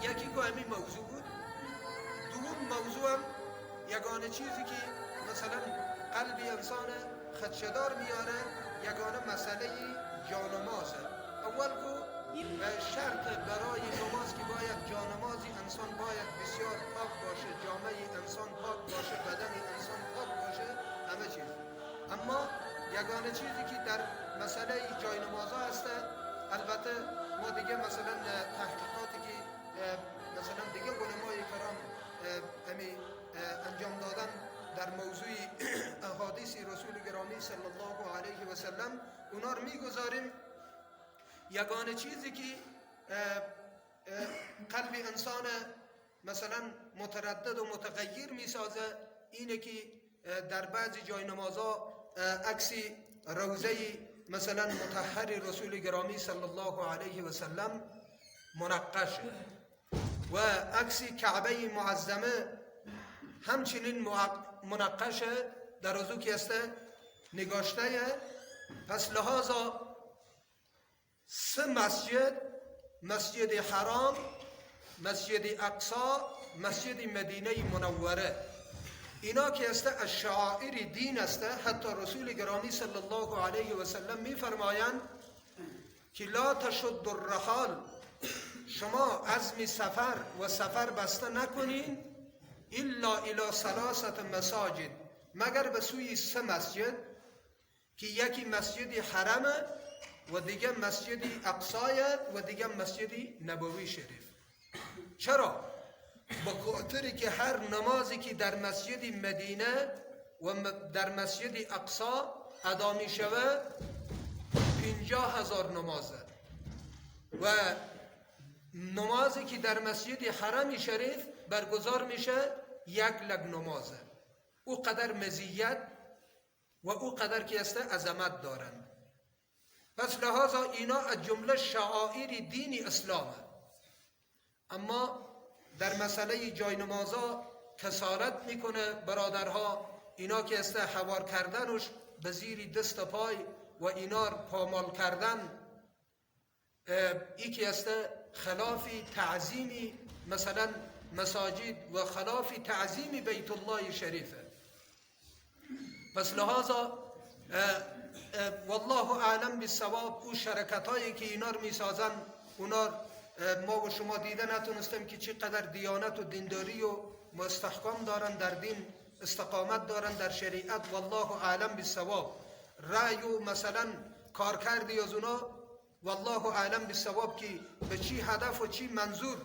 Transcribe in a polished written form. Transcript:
یکی که همین موضوع بود. دوم موضوع هم یگانه چیزی که مثلا قلب انسان خدشدار میاره یگانه مسئله جانمازه. اول که شرط برای نماز که باید جانمازی انسان باید بسیار پاک باشه، جامعه انسان پاک باشه، بدن انسان پاک باشه، همه چیز. اما یگانه چیزی که در مسئله جای نمازها هسته، البته ما دیگه مثلا تحقیقاتی که مثلا دیگه علمای کرام انجام دادن در موضوع احادیث رسول گرامی صلی الله علیه و سلم، اونا رو میگذاریم. یگانه چیزی که قلب انسان مثلا متردد و متغیر میسازه اینه که در بعضی جای نمازها عکس روضه مثلا مطهر رسول گرامی صلی الله علیه و سلم منقشه و عکس کعبه معظمه همچنین منقشه در اوضو که است نگاشته. پس لحاظا سه مسجد، مسجد حرام، مسجد اقصا، مسجد مدینه منوره، اینا که است از شعائر دین است. حتی رسول گرامی صلی الله علیه و سلم می فرمایند که لا تشد الرحال، شما عزم سفر و سفر بسته نکنین الا الی ثلاثه مساجد، مگر به سوی سه مسجد که یکی مسجد حرمه و دیگه مسجد اقصای و دیگه مسجد نبوی شریف. چرا؟ به خاطر که هر نمازی که در مسجد مدینه و در مسجد اقصا ادا می شود 50,000 نمازه و نمازی که در مسجد حرم شریف برگزار میشه 1 لک نمازه. او قدر مزیت و او قدر که است عظمت دارند. پس لحاظا اینا از جمله شعائر دین اسلامه. اما در مسئله جای نمازها کسالت میکنه برادرها، اینا که است حوار کردنش به زیر دست پای و اینا پامال کردن، ای که است خلاف تعظیم مثلا مساجد و خلاف تعظیم بیت الله شریفه. پس لحاظا والله اعلم بالصواب، او شرکت هایی که اینا رو میسازن اونا ما و شما دیده نتونستیم که چقدر دیانت و دینداری و مستحکم دارن در دین، استقامت دارن در شریعت. والله اعلم بالصواب. رأی و مثلا کار کردی از اونا والله اعلم بالصواب که به چی هدف و چی منظور